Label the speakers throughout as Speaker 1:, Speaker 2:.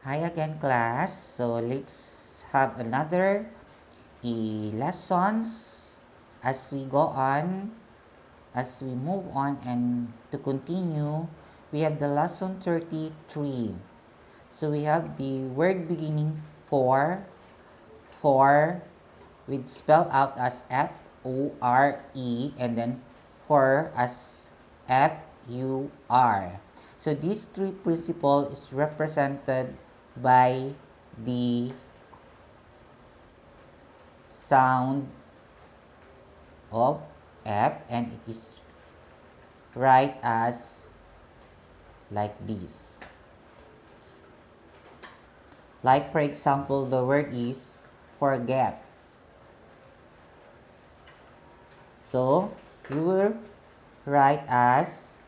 Speaker 1: Hi again, class. So let's have another lessons as we go on, as we move on, and to continue, we have the lesson 33. So we have the word beginning for, with spell out as F-O-R-E, and then for as F-U-R. So these three principles is represented by the sound of F, and it is right as like this. Like for example, the word is forget. So you will write as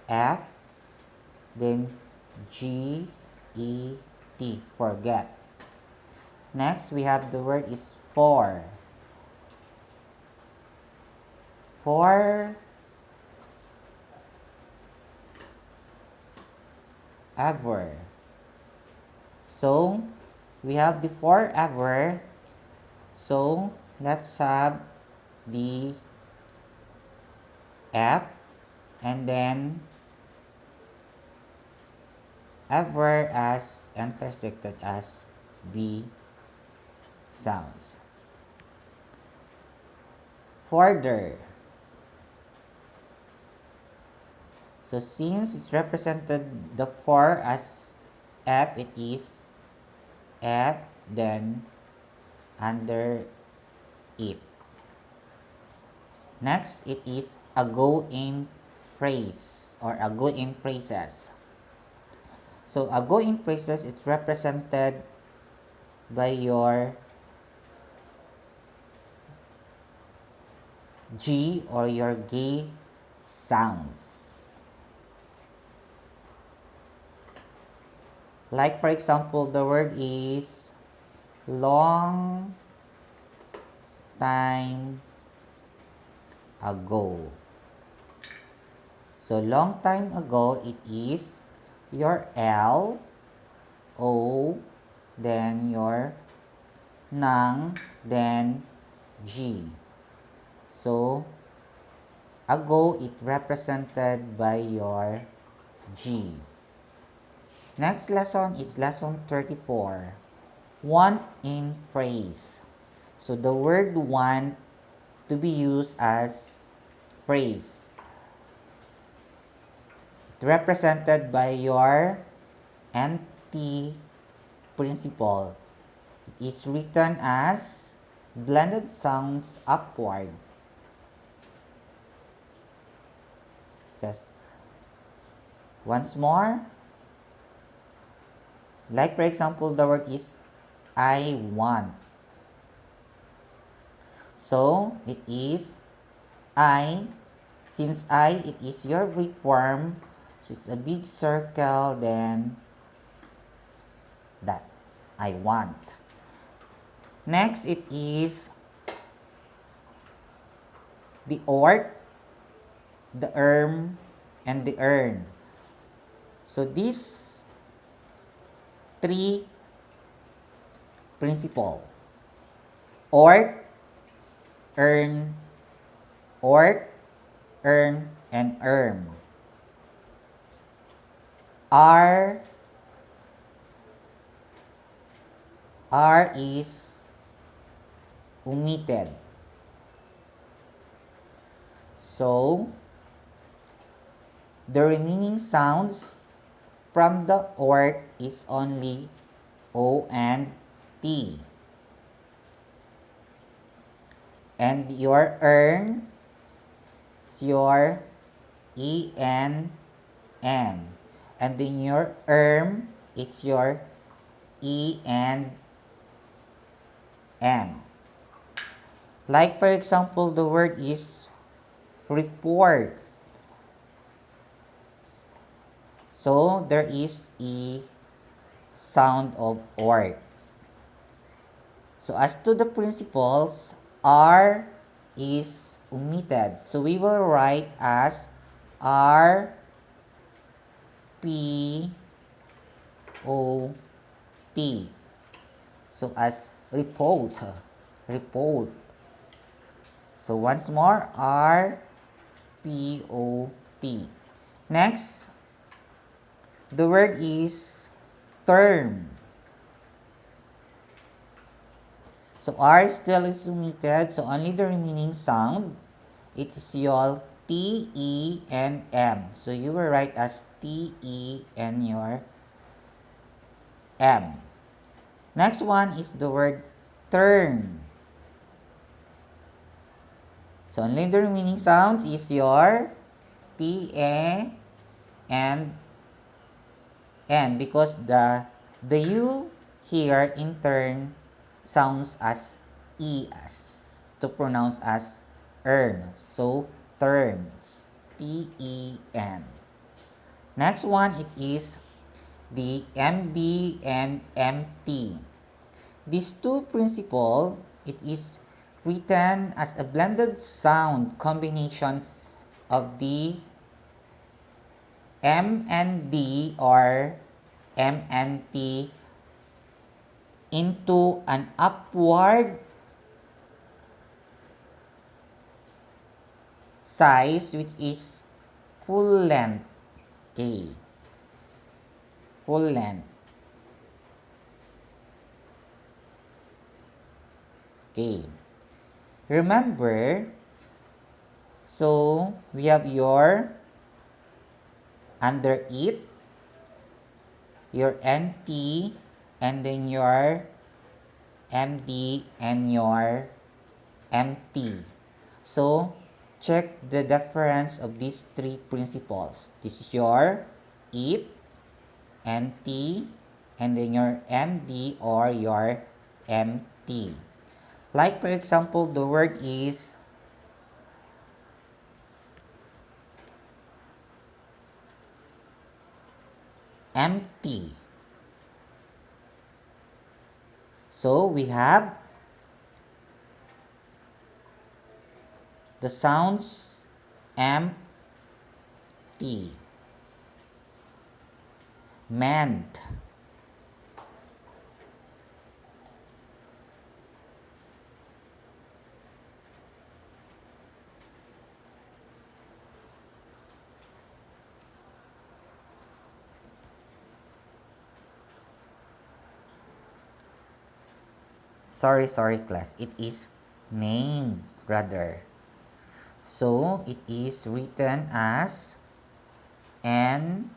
Speaker 1: F, then G E T, forget. Next, we have the word is for. For ever. So we have the forever. So let's have the F and then ever as intersected as the sounds. Further. So since it's represented the for as F, it is F then under it. Next, it is a go in phrase or a go in phrases. So a go in phrases is represented by your G or your G sounds. Like for example, the word is long time ago. So long time ago, it is your L, O, then your nang, then G. So ago, it represented by your G. Next lesson is lesson 34. Want in phrase. So the word want to be used as phrase. Represented by your NT principle. It is written as blended sounds upward. Yes. Once more. Like for example, the word is I want. So it is I. Since I, it is your Greek form. So it's a big circle, then that. I want. Next, it is the ort, the and the earn. So these three principle, ort, earn, and earn, R is omitted. So the remaining sounds from the ort is only O and T. And your earn is your E and N. And then your it's your E and M. Like for example, the word is report. So there is a sound of ort. So as to the principles, R is omitted. So we will write as R P So as report, report. So once more, R-P-O-T. Next, the word is term. So R still is omitted, so only the remaining sound, it is your T, E, and M. So you will write as T, E, and your M. Next one is the word turn. So only the remaining sounds is your T, E, and N, because the U here in turn sounds as E, as to pronounce as earn. So turn, it's T-E-N. Next one, it is the MD and MT. These two principles, it is written as a blended sound combinations of the M and D or M and T into an upward size, which is full length. Okay. Full length. Okay. Remember, so we have your under it, your NT, and then your MD and your MT. So check the difference of these three principles. This is your it, NT, and then your MD or your MT. Like for example, the word is empty. So we have the sounds empty, meant, sorry class, it is named rather. So it is written as N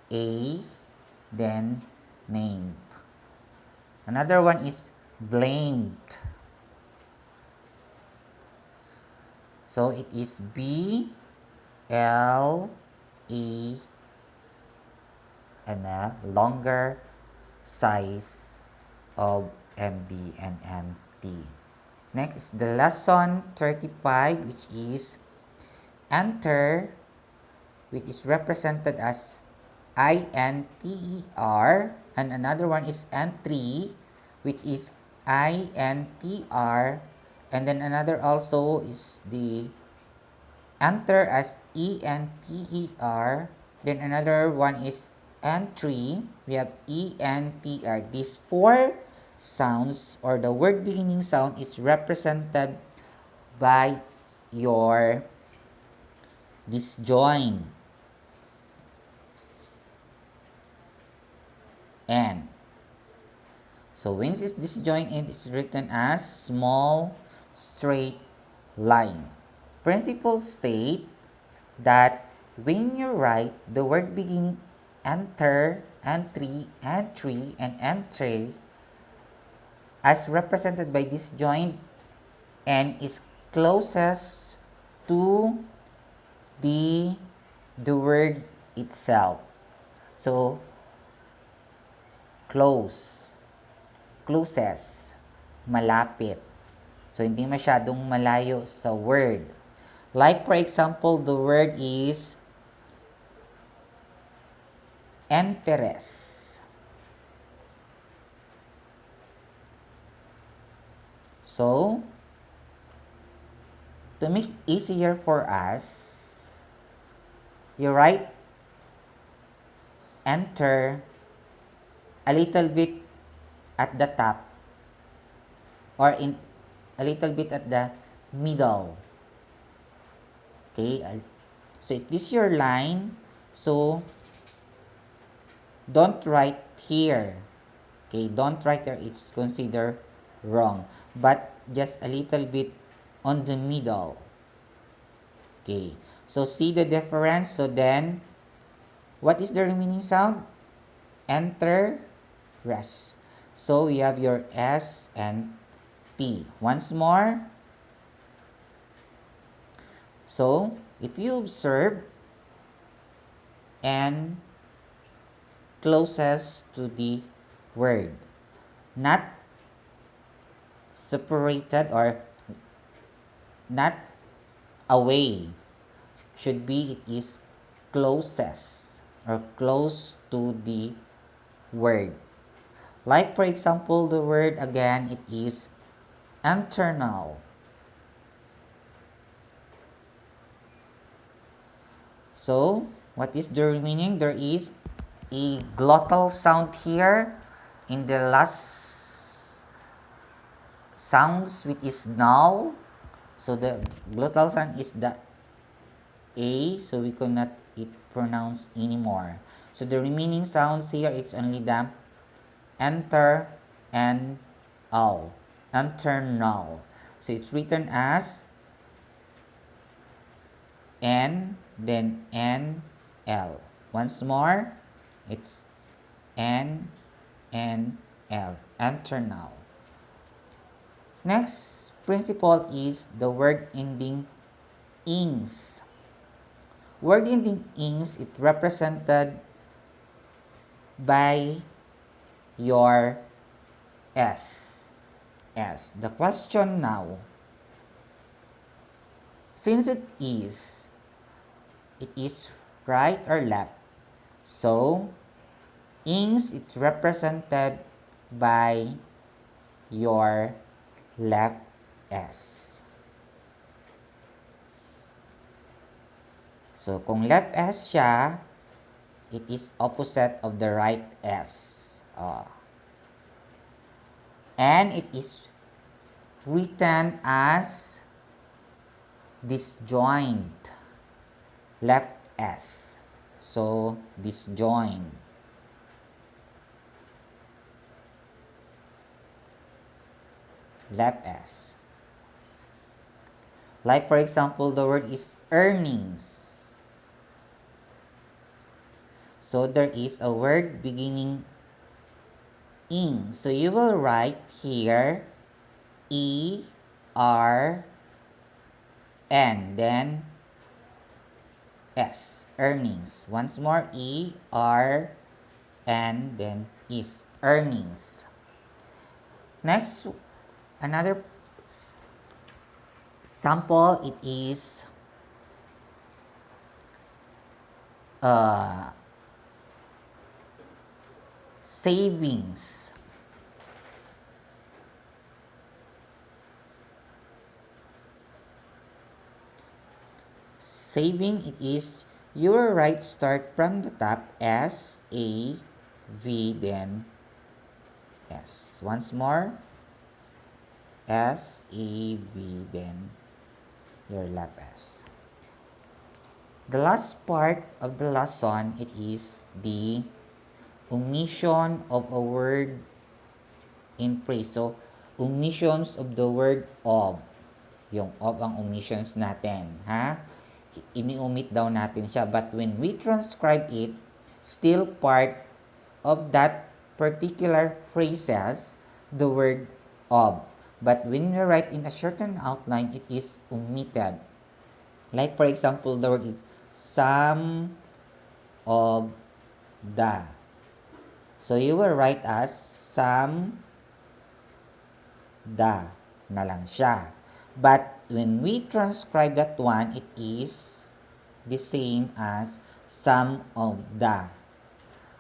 Speaker 1: A, then named. Another one is blamed. So it is B L E, and a longer size of MD and MT. Next is the lesson 35, which is enter, which is represented as INTER, and another one is entry, which is INTR, and then another also is the enter as ENTER, then another one is entry, we have ENTR. These four sounds or the word beginning sound is represented by your disjoint N. So when is disjoint N is written as small straight line. Principles state that when you write the word beginning enter, entry, entry, and entry as represented by disjoint N is closest to the word itself. So close, closest, malapit. So hindi masyadong malayo sa word. Like for example, the word is interest. So to make it easier for us, you write enter a little bit at the top or in a little bit at the middle. Okay, so it is your line, so don't write here. Okay, don't write there, it's considered wrong, but just a little bit on the middle. Okay, so see the difference. So then what is the remaining sound? Enter, rest. So we have your S and T. Once more. So if you observe, N closest to the word, not separated or not away, should be it is closest or close to the word. Like for example, the word again, it is internal. So what is the meaning? There is a glottal sound here in the last sounds, which is now. So the glottal sound is the A, so we cannot it pronounce anymore. So the remaining sounds here, it's only the enter and L, internal. So it's written as N, then N, L. Once more, it's N, N, L, internal. Next principle is the word ending ings. Word ending ings, it represented by your S. S. The question now, since it is right or left, so ings, it represented by your left S. So kung left S siya, it is opposite of the right S. And it is written as disjoint, left S. So disjoint. Left S. Like for example, the word is earnings. So there is a word beginning ing. So you will write here E, R, N, then S, earnings. Once more, E, R, N, then is, earnings. Next, another sample, it is savings. Saving, it is your right start from the top, S, A, V, then S. Once more, S, A, V, then your left S. The last part of the lesson, it is the omission of a word in praise. So, omissions of the word of. Yung of ang omissions natin. Ha? Ini-omit daw natin siya. But when we transcribe it, still part of that particular phrases, the word of. But when we write in a certain outline, it is omitted. Like for example, the word is some of the. So you will write as some the na lang siya. But when we transcribe that one, it is the same as some of the.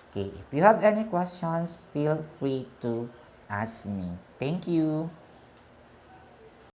Speaker 1: Okay, if you have any questions, feel free to ask me. Thank you.